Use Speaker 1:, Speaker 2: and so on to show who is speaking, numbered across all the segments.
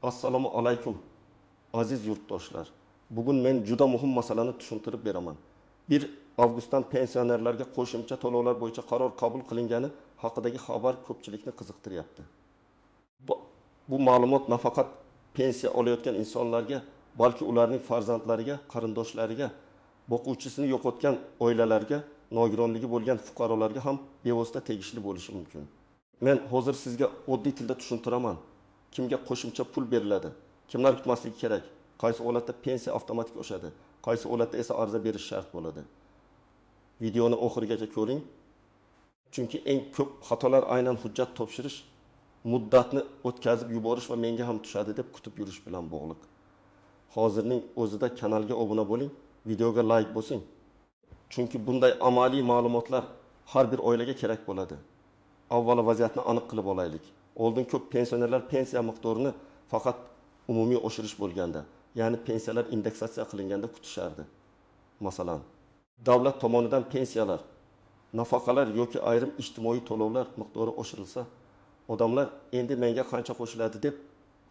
Speaker 1: Assalomu alaykum aziz yurtdoshlar. Bugun men juda muhim masalani tushuntirib beraman. 1 avgustdan pensionerlarga qo'shimcha to'lovlar bo'yicha qaror qabul qilingani haqidagi xabar ko'pchilikni qiziqtiryapti. Bu ma'lumot nafaqat pensiya olayotgan insonlarga, balki ularning farzandlariga, qarindoshlariga, boquvchisini yo'qotgan oilalarga, nogironligi bo'lgan fuqarolarga ham bevosita tegishli bo'lishi mumkin. Men hozir sizga oddiy tilda tushuntiraman. Kimga qo'shimcha pul beriladi? Kimlar kutmasligi kerak? Qaysi holatda pensiya avtomatik oshadi? Qaysi holatda esa ariza berish shart bo'ladi? Videoni oxirigacha ko'ring. Chunki eng ko'p xatolar aynan hujjat topshirish, muddatni o'tkazib yuborish va menga ham tushadi deb kutib yurish bilan bog'liq. Hozirning o'zida kanalga obuna bo'ling, videoga like bosing. Chunki bunday amaliy ma'lumotlar har bir oilaga kerak bo'ladi. Avvalo vaziyatni aniq qilib olaylik. Oldin ko'p pensionerlar pensiya miqdorini faqat umumiy oshirish bo'lganda, ya'ni pensiyalar indeksatsiya qilinganda kutishardi. Masalan, davlat tomonidan pensiyalar, nafaqalar yoki ayrim ijtimoiy to'lovlar miqdori oshirilsa, odamlar endi menga qancha qo'shiladi deb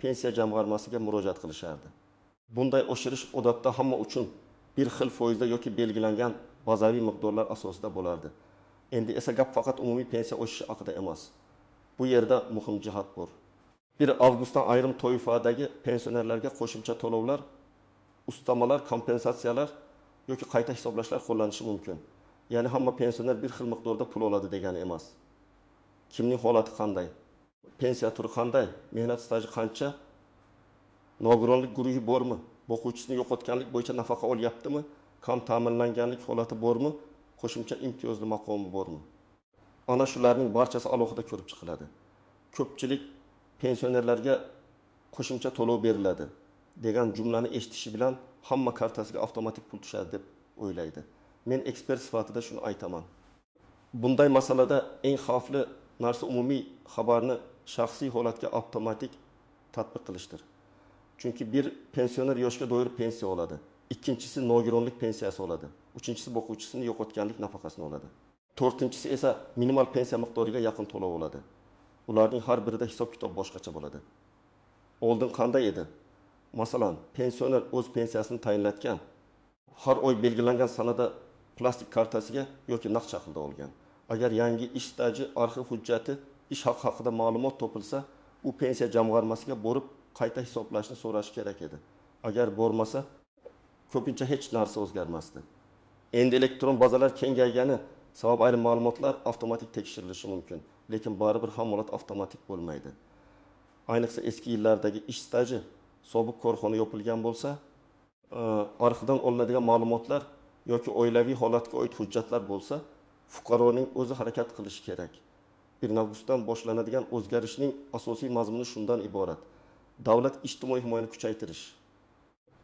Speaker 1: pensiya jamg'armasiga murojaat qilishardi. Bunday oshirish odatda hamma uchun bir xil foizda yoki belgilangan bazaviy miqdorlar asosida bo'lardi. Endi esa gap faqat umumiy pensiya oshishi haqida emas. Bu yerda muhim jihat bor. 1 avgustdan ayrim toifadagi pensionerlarga qo'shimcha to'lovlar, ustamalar, kompensatsiyalar yoki qayta hisoblashlar qo'llanishi mumkin. Ya'ni hamma pensioner bir xil miqdorda pul oladi degani emas. Kimning holati qanday? Pensiya turi qanday? Mehnat staji qancha? Nogironlik guruhi bormi? Boquvchisini yo'qotganlik bo'yicha nafaqa olyaptimi? Kam ta'minlanganlik holati bormi? Qo'shimcha imtiyozli maqomi bormi? Ana shularning barchasi alohida ko'rib chiqiladi. Ko'pchilik pensionerlarga qo'shimcha to'lov beriladi degan jumlani eshitishi bilan hamma kartasiga avtomatik pul tushadi deb o'ylaydi. Men ekspert sifatida shuni aytaman. Bunday masalada eng xavfli narsa umumiy xabarni shaxsiy holatga avtomatik tatbiq qilishdir. Chunki bir pensioner yoshga doir pensiya oladi, ikkinchisi nogironlik pensiyasi oladi, uchinchisi boquvchisini yo'qotganlik nafaqasini oladi. To'rtinchisi esa minimal pensiya miqdoriga yaqin to'lov oladi. Ularning har birida hisob-kitob boshqacha bo'ladi. Oldin qanday edi? Masalan, pensioner o'z pensiyasini tayinlatgan, har oy belgilangan sanada plastik kartasiga yoki naqd shaklda olgan. Agar yangi ish staji, arxiv hujjati, ish haqi haqida ma'lumot topilsa, u pensiya jamg'armasiga borib qayta hisoblashni so'rash kerak edi. Agar bormasa, ko'pincha hech narsa o'zgarmasdi. Endi elektron bazalar kengaygani sabab ayrim ma'lumotlar avtomatik tekshirilishi mumkin, lekin baribir ham holat avtomatik bo'lmaydi. Ayniqsa eski yillardagi ish staji, sobiq korxona yopilgan bo'lsa, arxivdan olinadigan ma'lumotlar yoki oilaviy holatga oid hujjatlar bo'lsa, fuqaroning o'zi harakat qilishi kerak. 1 avgustdan boshlanadigan o'zgarishning asosiy mazmuni shundan iborat. Davlat ijtimoiy himoyani kuchaytirish,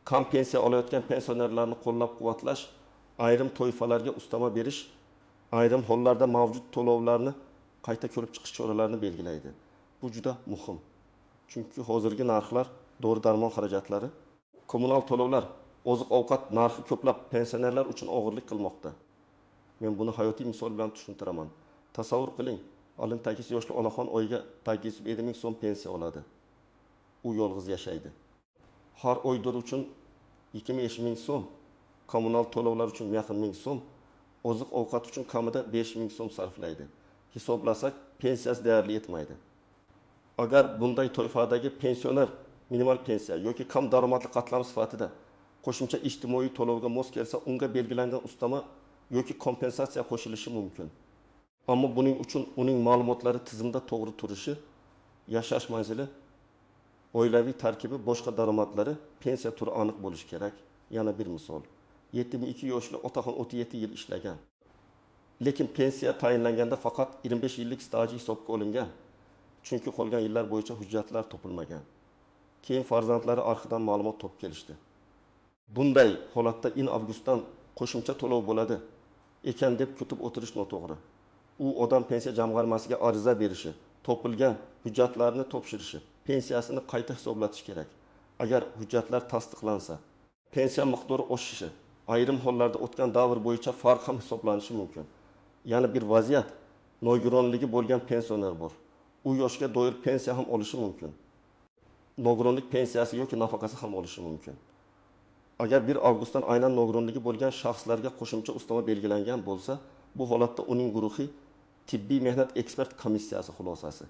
Speaker 1: kam pensiya olayotgan pensionerlarni qo'llab-quvvatlash, ayrim toifalarga ustama berish, ayrim hollarda mavjud to'lovlarni qayta ko'rib chiqish choralarini belgilaydi. Bu juda muhim. Chunki hozirgi narxlar, dori-darmon xarajatlari, kommunal to'lovlar, oziq-ovqat narxi ko'plab pensionerlar uchun og'irlik qilmoqda. Men buni hayotiy misol bilan tushuntiraman. Tasavvur qiling, Alimtakis yoshli onaxon oyiga 850 ming so'm pensiya oladi. U yolg'iz yashaydi. Har oydir uchun 25 ming so'm, kommunal to'lovlar uchun yaqin 1000 so'm, oziq-ovqat uchun kamida 5000 so'm sarflaydi. Hisoblasak, pensiyasi deyarli yetmaydi. Agar bunday toifadagi pensioner minimal pensiya yoki kam daromadli qatlam sifatida qo'shimcha ijtimoiy to'lovga mos kelsa, unga belgilangan ustama yoki kompensatsiya qo'shilishi mumkin. Ammo buning uchun uning ma'lumotlari tizimda to'g'ri turishi, yashash manzili, oilaviy tarkibi, boshqa daromadlari, pensiya turi aniq bo'lishi kerak. Yana bir misol. 72 yoshli otaxon 37 yil ishlagan. Lekin pensiya tayinlanganda faqat 25 yillik staji hisobga olingan. Chunki qolgan yillar bo'yicha hujjatlar topilmagan. Keyin farzandlari arxivdan ma'lumot topib kelishdi. Bunday holatda 1 avgustdan qo'shimcha to'lov bo'ladi ekan deb kutib o'tirish noto'g'ri. U odam pensiya jamg'armasiga ariza berishi, topilgan hujjatlarni topshirishi, pensiyasini qayta hisoblatish kerak. Agar hujjatlar tasdiqlansa, pensiya miqdori oshishi, ayrim hollarda o'tgan davr bo'yicha farq ham hisoblanishi mumkin. Yana bir vaziyat, nogironligi bo'lgan pensioner bor. U yoshga doir pensiya ham olishi mumkin. nogironlik pensiyasi yoki nafaqasi ham olishi mumkin. Agar 1 avgustdan aynan nogironligi bo'lgan shaxslarga qo'shimcha ustama belgilangan bo'lsa, bu holatda uning guruhi tibbiy mehnat ekspert komissiyasi xulosasi,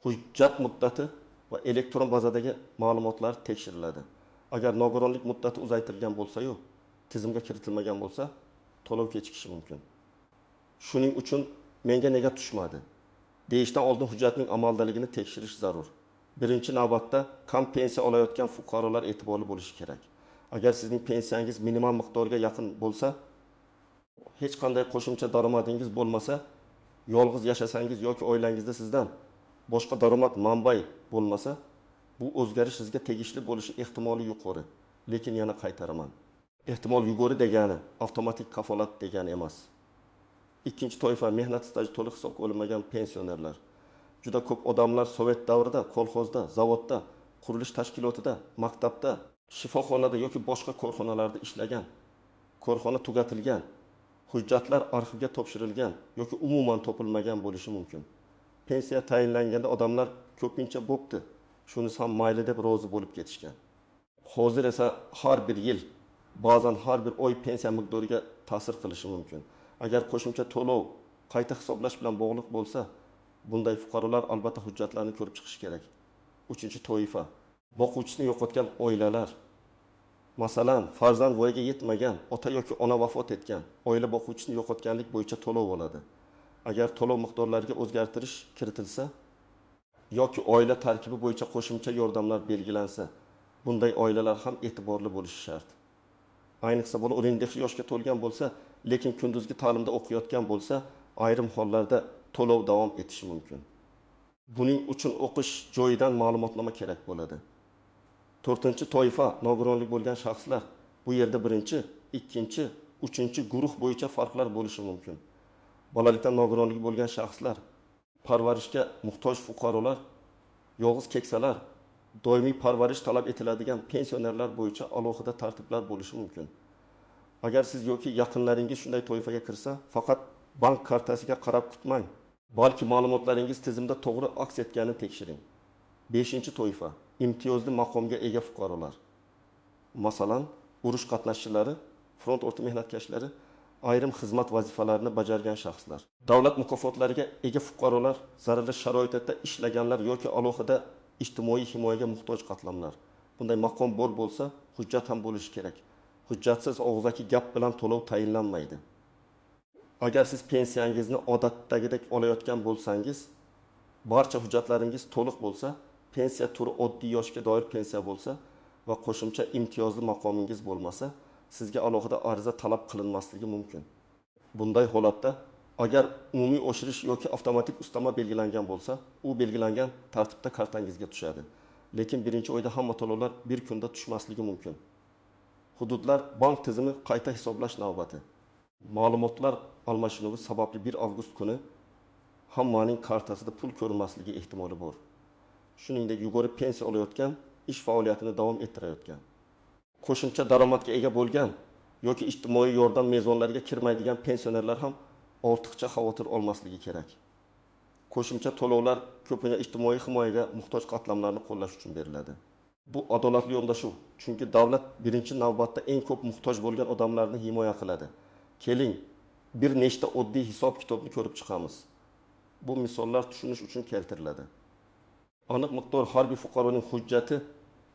Speaker 1: hujjat muddati va elektron bazadagi ma'lumotlar tekshiriladi. Agar nogironlik muddati uzaytirilgan bo'lsa-yu, tizimga kiritilmagan bo'lsa, to'lov kechikishi mumkin. Shuning uchun menga nega tushmadi deyishdan oldin hujjatning amaldaligini tekshirish zarur. Birinchi navbatda kam pensiya olayotgan fuqarolar e'tiborli bo'lishi kerak. Agar sizning pensiyangiz minimal miqdorga yaqin bo'lsa, hech qanday qo'shimcha daromadingiz bo'lmasa, yolg'iz yashasangiz yoki oilangizda sizdan boshqa daromad manbai bo'lmasa, bu o'zgarish sizga tegishli bo'lishi ehtimoli yuqori. Lekin yana qaytaraman. Ehtimol yuqori degani avtomatik kafolat degani emas. Ikkinchi toifa mehnat staji to'liq hisobga olinmagan pensionerlar. Juda ko'p odamlar Sovet davrida kolxozda, zavodda, qurilish tashkilotida, maktabda, shifoxonada yoki boshqa korxonalarda ishlagan. Korxona tugatilgan, hujjatlar arxivga topshirilgan yoki umuman topilmagan bo'lishi mumkin. Pensiya tayinlanganda odamlar ko'pincha bo'pti, shunisi ham mayli deb rozi bo'lib ketishgan. Hozir esa har bir yil, ba'zan har bir oy pensiya miqdoriga ta'sir qilishi mumkin. Agar qo'shimcha to'lov qayta hisoblash bilan bog'liq bo'lsa, bunday fuqarolar albatta hujjatlarni ko'rib chiqish kerak. Uchinchi toifa, boquvchisini yo'qotgan oilalar. Masalan, farzand voyaga yetmagan, ota yoki ona vafot etgan, oila boquvchisini yo'qotganlik bo'yicha to'lov oladi. Agar to'lov miqdorlariga o'zgartirish kiritilsa yoki oila tarkibi bo'yicha qo'shimcha yordamlar belgilansa, bunday oilalar ham e'tiborli bo'lishi shart. Ayniqsa bola 17 yoshga to'lgan bo'lsa, lekin kunduzgi ta'limda o'qiyotgan bo'lsa, ayrim hollarda to'lov davom etishi mumkin. Buning uchun o'qish joyidan ma'lumotnoma kerak bo'ladi. 4-toifa nogironlik bo'lgan shaxslar. Bu yerda birinchi, ikkinchi, uchinchi guruh bo'yicha farqlar bo'lishi mumkin. Bolalikdan nogironlik bo'lgan shaxslar, parvarishga muhtoj fuqarolar, yolg'iz keksalar, doimiy parvarish talab etiladigan pensionerlar bo'yicha alohida tartiblar bo'lishi mumkin. Agar siz yoki yaqinlaringiz shunday toifaga kirsa, faqat bank kartasiga qarab kutmang. Balki ma'lumotlaringiz tizimda to'g'ri aks etganini tekshiring. 5-toifa, imtiyozli maqomga ega fuqarolar. Masalan, urush qatnashchilari, front o'rta mehnatkashlari, ayrim xizmat vazifalarini bajargan shaxslar. Davlat mukofotlariga ega fuqarolar, zararli sharoitda ishlaganlar yoki alohida ijtimoiy himoyaga muhtoj qatlamlar. Bunday maqom bor bo'lsa, hujjat ham bo'lishi kerak. Hujjatsiz og'zaki gap bilan to'lov tayinlanmaydi. Agar siz pensiyangizni odatdagidek olayotgan bo'lsangiz, barcha hujjatlaringiz to'liq bo'lsa, pensiya turi oddiy yoshga doir pensiya bo'lsa va qo'shimcha imtiyozli maqomingiz bo'lmasa, sizga alohida ariza talab qilinmasligi mumkin. Bunday holatda agar umumiy oshirish yoki avtomatik ustama belgilangan bo'lsa, u belgilangan tartibda kartangizga tushadi. Lekin birinchi oyda hamma to'lovlar bir kunda tushmasligi mumkin. Hududlar bank tizimi qayta hisoblash navbati. Ma'lumotlar almashinuvi sababli 1 avgust kuni hammaning kartasida pul ko'rinmasligi ehtimoli bor. Shuningdek, yuqori pensiya olayotgan, ish faoliyatini davom ettirayotgan, qo'shimcha daromadga ega bo'lgan yoki ijtimoiy yordam mezonlariga kirmaydigan pensionerlar ham ortiqcha xavotir olmasligi kerak. Qo'shimcha to'lovlar ko'pincha ijtimoiy himoyaga muhtoj qatlamlarni qo'llash uchun beriladi. Bu adolatli yondashuv, chunki davlat birinchi navbatda eng ko'p muhtoj bo'lgan odamlarni himoya qiladi. Keling, bir nechta oddiy hisob-kitobni ko'rib chiqamiz. Bu misollar tushunish uchun keltiriladi. Aniq miqdor har bir fuqaroning hujjati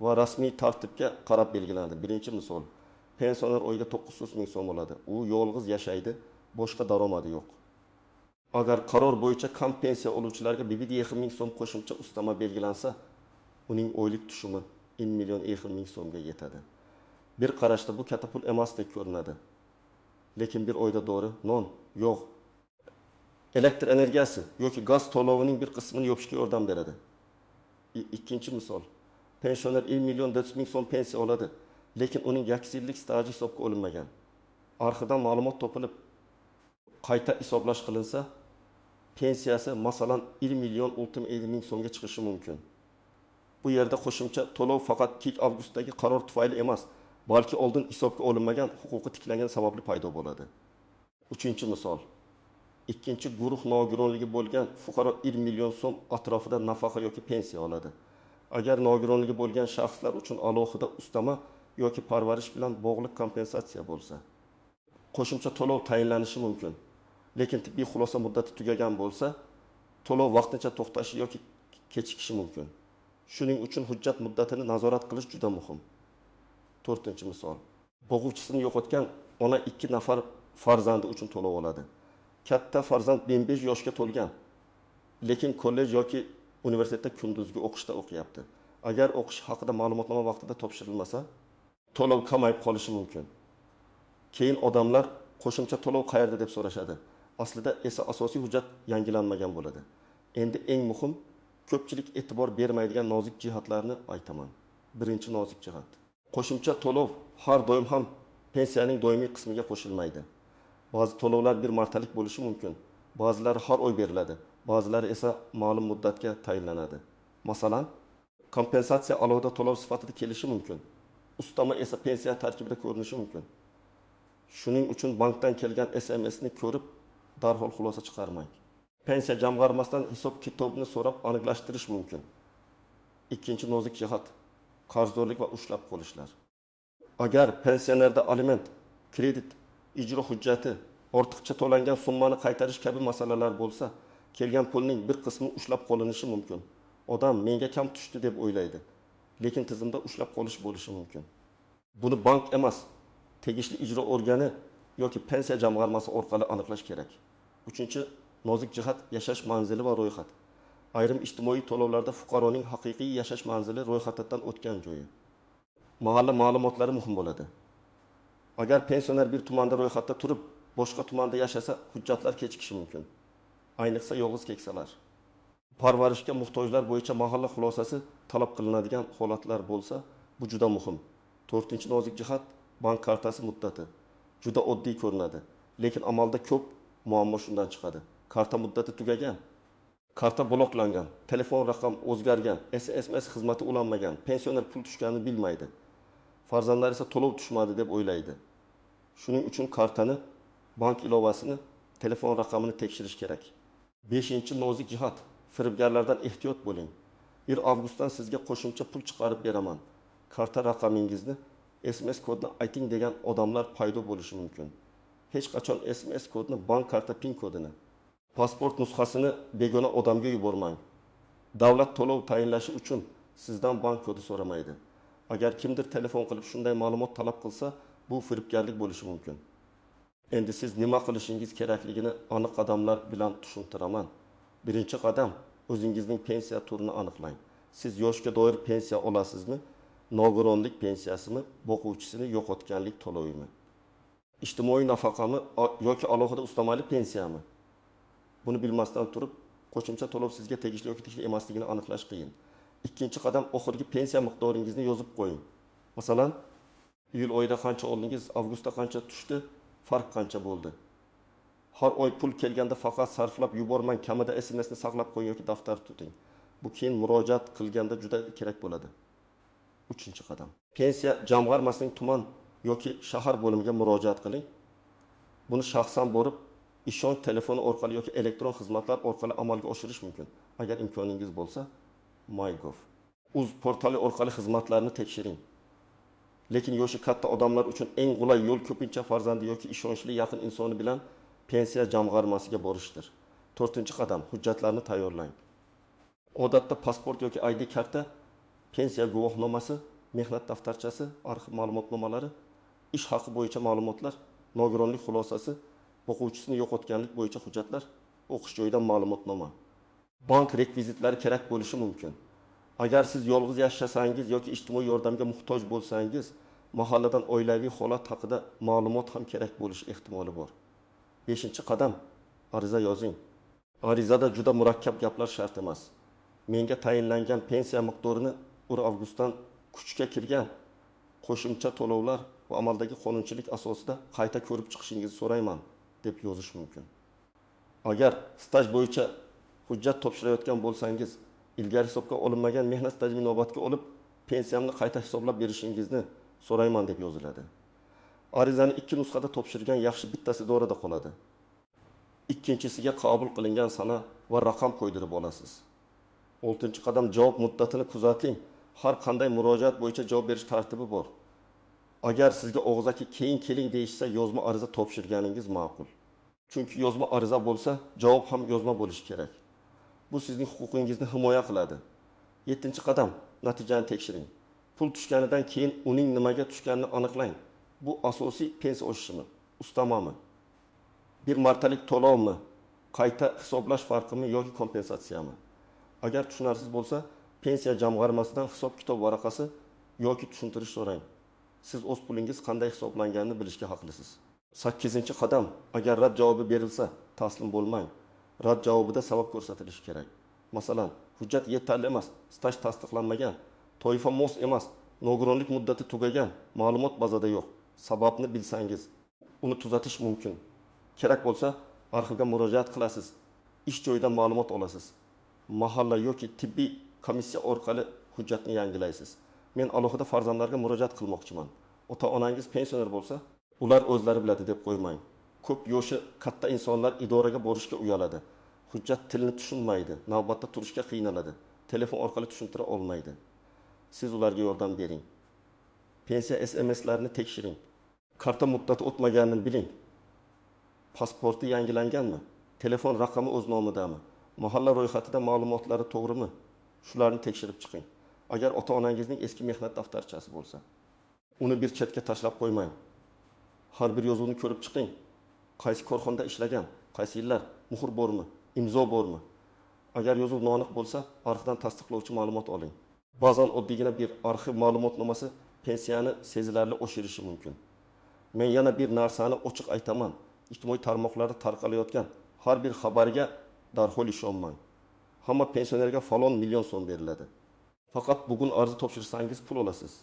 Speaker 1: va rasmiy tartibga qarab belgilanadi. Birinchi misol, pensioner oyiga 900 ming so'm oladi. U yolg'iz yashaydi, boshqa daromadi yo'q. Agar qaror bo'yicha kam pensiya oluvchilarga 1,5 ming so'm qo'shimcha ustama belgilansa, uning oylik tushumi 1 million ming so'mga yetadi. Bir qarashda bu katta pul emasdek ko'rinadi. Lekin bir oyda dori, non, yo'q, elektr energiyasi yoki gaz to'lovining bir qismini yopishga yordam beradi. Ikkinchi misol, pensioner 1 million 400 ming so'm pensiya oladi, lekin uning yaksillik staji hisobga olinmagan. Arxidan ma'lumot topilib, qayta hisoblash qilinsa, pensiyasi masalan 1 million 650 ming so'mga chiqishi mumkin. Bu yerda qo'shimcha to'lov faqat 2 avgustdagi qaror tufayli emas, balki oldin hisobga olinmagan huquqi tiklangan sababli paydo bo'ladi. Uchinchi misol, ikkinchi guruh nogironligi bo'lgan fuqaro 1 million so'm atrofida nafaqa yoki pensiya oladi. Agar nogironligi bo'lgan shaxslar uchun alohida ustama yoki parvarish bilan bog'liq kompensatsiya bo'lsa, qo'shimcha to'lov tayinlanishi mumkin. Lekin tibbiy xulosa muddati tugagan bo'lsa, to'lov vaqtincha to'xtashi yoki kechikishi mumkin. Shuning uchun hujjat muddatini nazorat qilish juda muhim. 4-misol. Boquvchisini yo'qotgan ona 2 nafar farzandi uchun to'lov oladi. Katta farzand 25 yoshga to'lgan, lekin kollej yoki universitetda kunduzgi o'qishda o'qiyapti. Agar o'qish haqida ma'lumotnoma vaqtida topshirilmasa, to'lov kamayib qolishi mumkin. Keyin odamlar qo'shimcha to'lov qayerda deb so'rashadi. Aslida esa asosiy hujjat yangilanmagan bo'ladi. Endi eng muhim, ko'pchilik e'tibor bermaydigan nozik jihatlarni aytaman. Birinchi nozik jihat. Qo'shimcha to'lov har doim ham pensiyaning doimiy qismiga qo'shilmaydi. Ba'zi to'lovlar bir martalik bo'lishi mumkin. Ba'zilari har oy beriladi, ba'zilari esa ma'lum muddatga tayinlanadi. Masalan, kompensatsiya alohida to'lov sifatida kelishi mumkin. Ustama esa pensiya tarkibida ko'rinishi mumkin. Shuning uchun bankdan kelgan SMS'ni ko'rib, darhol xulosa chiqarmang. Pensiya jamg'armasidan hisob-kitobni so'rab aniqlashtirish mumkin. Ikkinchi nozik jihat: qarzdorlik va ushlab qolishlar. Agar pensionerda aliment, kredit, ijro hujjati, ortiqcha to'langan summani qaytarish kabi masalalar bo'lsa, kelgan pulning bir qismi ushlab qolinishi mumkin. Odam menga kam tushdi deb o'ylaydi, lekin tizimda ushlab qolish bo'lishi mumkin. Buni bank emas, tegishli ijro organi yoki pensiya jamg'armasi orqali aniqlash kerak. 3-nozik jihat: yashash manzili va ro'yxat. Ayrim ijtimoiy to'lovlarda fuqaroning haqiqiy yashash manzili ro'yxatdan o'tgan joyi, mahalla ma'lumotlari muhim bo'ladi. Agar pensioner bir tumanda ro'yxatda turib, boshqa tumanda yashasa, hujjatlar kechikishi mumkin. Ayniqsa yolg'iz keksalar. Parvarishga muhtojlar bo'yicha mahalla xulosasi talab qilinadigan holatlar bo'lsa, bu juda muhim. 4-nozik jihat: bank kartasi muddati. Juda oddiy ko'rinadi, lekin amalda ko'p muammo shundan chiqadi. Karta muddati tugagan, karta bloklangan, telefon raqam o'zgargan, SMS xizmati ulanmagan, pensioner pul tushganini bilmaydi. Farzandlar esa to'lov tushmadi deb o'ylaydi. Shuning uchun kartani, bank ilovasini, telefon raqamini tekshirish kerak. 5-nozik jihat: firibgarlardan ehtiyot bo'ling. 1 avgustdan sizga qo'shimcha pul chiqarib beraman, karta raqamingizni, SMS kodni ayting degan odamlar paydo bo'lishi mumkin. Hech qachon SMS kodni, bank karta pin kodini, pasport nusxasini begona odamga yubormang. Davlat to'lov tayinlashi uchun sizdan bank kodi so'ramaydi. Agar kimdir telefon qilib shunday ma'lumot talab qilsa, bu firibgarlik bo'lishi mumkin. Endi siz nima qilishingiz kerakligini aniq qadamlar bilan tushuntiraman. Birinchi qadam: o'zingizning pensiya turini aniqlang. Siz yoshga doir pensiya olasizmi? Nogironlik pensiyasimi? Boquvchisini yo'qotganlik to'lovimi? Ijtimoiy nafaqami yoki alohida ustamali pensiyami? Buni bilmasdan turib, qo'shimcha to'lov sizga tegishli yoki tegishli emasligini aniqlash qiyin. Ikkinchi qadam: oxirgi pensiya miqdoringizni yozib qo'ying. Masalan, iyul oyida qancha oldingiz, avgustda qancha tushdi, farq qancha bo'ldi. Har oy pul kelganda faqat sarflab yubormang, kamida SMSni saqlab qo'ying yoki daftar tuting. Bu keyin murojaat qilganda juda kerak bo'ladi. 3-qadam: pensiya jamg'armasining tuman yoki shahar bo'limiga murojaat qiling. Buni shaxsan borib, ishonch telefoni orqali yoki elektron xizmatlar orqali amalga oshirish mumkin. Agar imkoningiz bo'lsa, MyGov, Uz portali orqali xizmatlarni tekshiring. Lekin yoshi katta odamlar uchun eng qulay yo'l ko'pincha farzandi yoki ishonchli yaqin insoni bilan pensiya jamg'armasiga borishdir. 4-qadam: hujjatlarni tayyorlang. Odatda pasport yoki ID karta, pensiya guvohnomasi, mehnat daftarchasi, arxiv ma'lumotnomalari, ish haqi bo'yicha ma'lumotlar, nogironlik xulosasi, boquvchisini yo'qotganlik bo'yicha hujjatlar, o'qish joyidan ma'lumotnoma, bank rekvizitlari kerak bo'lishi mumkin. Agar siz yolg'iz yashasangiz yoki ijtimoiy yordamga muhtoj bo'lsangiz, mahalladan oilaviy holat haqida ma'lumot ham kerak bo'lish ehtimoli bor. 5-qadam: ariza yozing. Arizada juda murakkab gaplar shart emas. Menga tayinlangan pensiya miqdorini 1 avgustdan kuchga kirgan qo'shimcha to'lovlar va amaldagi qonunchilik asosida qayta ko'rib chiqishingizni so'rayman deb yozish mumkin. Agar staj bo'yicha hujjat topshirayotgan bo'lsangiz, ilgari hisobga olinmagan mehnat stajini inobatga olib, pensiyamni qayta hisoblab berishingizni so'rayman deb yoziladi. Arizani 2 nusxada topshirgan yaxshi, bittasi dorada qoladi. Ikkinchisiga qabul qilingan sana va raqam qo'ydirib olasiz. 6. qadam javob muddatini kuzating. Har qanday murojaat bo'yicha javob berish tartibi bor. Agar sizga og'zaki keyin keling deyishsa, yozma ariza topshirganingiz ma'qul. Chunki yozma ariza bo'lsa, javob ham yozma bo'lishi kerak. Bu sizning huquqingizni himoya qiladi. 7. qadam natijani tekshiring. Pul tushganidan keyin uning nimaga tushganini aniqlang. Bu asosiy pensiya oshishimi, ustamami? Bir martalik to'lovmi, qayta hisoblash farqimi yoki kompensatsiyami? Agar tushunarsiz bo'lsa, pensiya jamg'armasidan hisob-kitob varaqasi yoki tushuntirish so'rang. Siz o'z pulingiz qanday hisoblanganini bilishga haqlisiz. 8. qadam, agar rad javobi berilsa, taslim bo'lmang. Rad javobida sabab ko'rsatilishi kerak. Masalan, hujjat yetarli emas, staj tasdiqlanmagan, toifa mos emas, nogironlik muddati tugagan, ma'lumot bazada yo'q. Sababni bilsangiz, uni tuzatish mumkin. Kerak bo'lsa, arxivga murojaat qilasiz. Ish joyidan ma'lumot olasiz. Mahalla yoki tibbiy komissiya orqali hujjatni yangilaysiz. Men alohida farzandlarga murojaat qilmoqchiman. Ota-onangiz pensioner bo'lsa, ular o'zlari biladi deb qo'ymang. Ko'p yoshi katta insonlar idoraga borishga uyaladi. Hujjat tilni tushunmaydi, navbatda turishga qiynaladi. Telefon orqali tushuntira olmaydi. Siz ularga yordam bering. Pensiya SMS'larini tekshiring. Karta muddati o'tmaganini biling. Pasporti yangilanganmi? Telefon raqami o'z nomidami? Mahalla ro'yxatida ma'lumotlari to'g'rimi? Shularni tekshirib chiqing. Agar ota-onangizning eski mehnat daftarchasi bo'lsa, uni bir chetga tashlab qo'ymang. Har bir yozuvni ko'rib chiqing. Qaysi korxonada ishlagan, qaysi yillar, muhr bormi, imzo bormi? Agar yozuv noaniq bo'lsa, arxivdan tasdiqlovchi ma'lumot oling. Ba'zan oddiygina bir arxiv ma'lumotnomasi pensiyani sezilarli oshirishi mumkin. Men yana bir narsani ochiq aytaman. Ijtimoiy tarmoqlarda tarqalayotgan har bir xabarga darhol ishonmang. Hamma pensionerga falon million so'm beriladi. Faqat bugun arz topshirsangiz pul olasiz.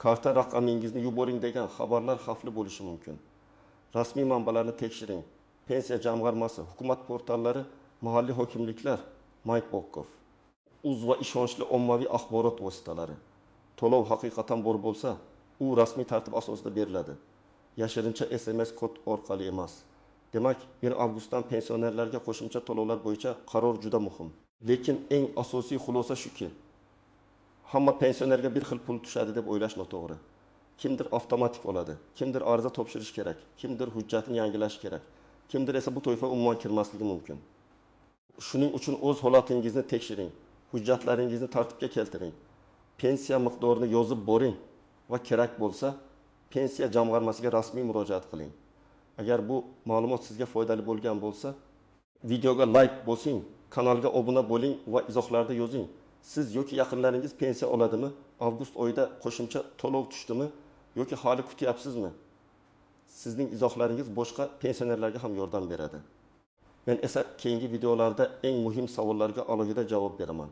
Speaker 1: Karta raqamingizni yuboring degan xabarlar xavfli bo'lishi mumkin. Rasmiy manbalarni tekshiring. Pensiya jamg'armasi, hukumat portallari, mahalliy hokimliklar, Maykbokov, uz va ishonchli ommaviy axborot vositalari. To'lov haqiqatan bor bo'lsa, u rasmiy tartib asosida beriladi. Yashirincha SMS kod orqali emas. Demak, 1 avgustdan pensionerlarga qo'shimcha to'lovlar bo'yicha qaror juda muhim. Lekin eng asosiy xulosa shuki, hamma pensionerga bir xil pul tushadi deb o'ylash noto'g'ri. Kimdir avtomatik oladi, kimdir ariza topshirish kerak, kimdir hujjatni yangilash kerak, kimdir esa bu to'yfa umuman kirmasligi mumkin. Shuning uchun o'z holatingizni tekshiring, hujjatlaringizni tartibga keltiring, pensiya miqdorini yozib boring va kerak bo'lsa, pensiya jamg'armasiga rasmiy murojaat qiling. Agar bu ma'lumot sizga foydali bo'lgan bo'lsa, videoga like bosing, kanalga obuna bo'ling va izohlarda yozing. Siz yoki yaqinlaringiz pensiya oladimi? Avgust oyida qo'shimcha to'lov tushdimi yoki hali kutyapsizmi? Sizning izohlaringiz boshqa pensionerlarga ham yordam beradi. Men esa keyingi videolarda eng muhim savollarga alohida javob beraman.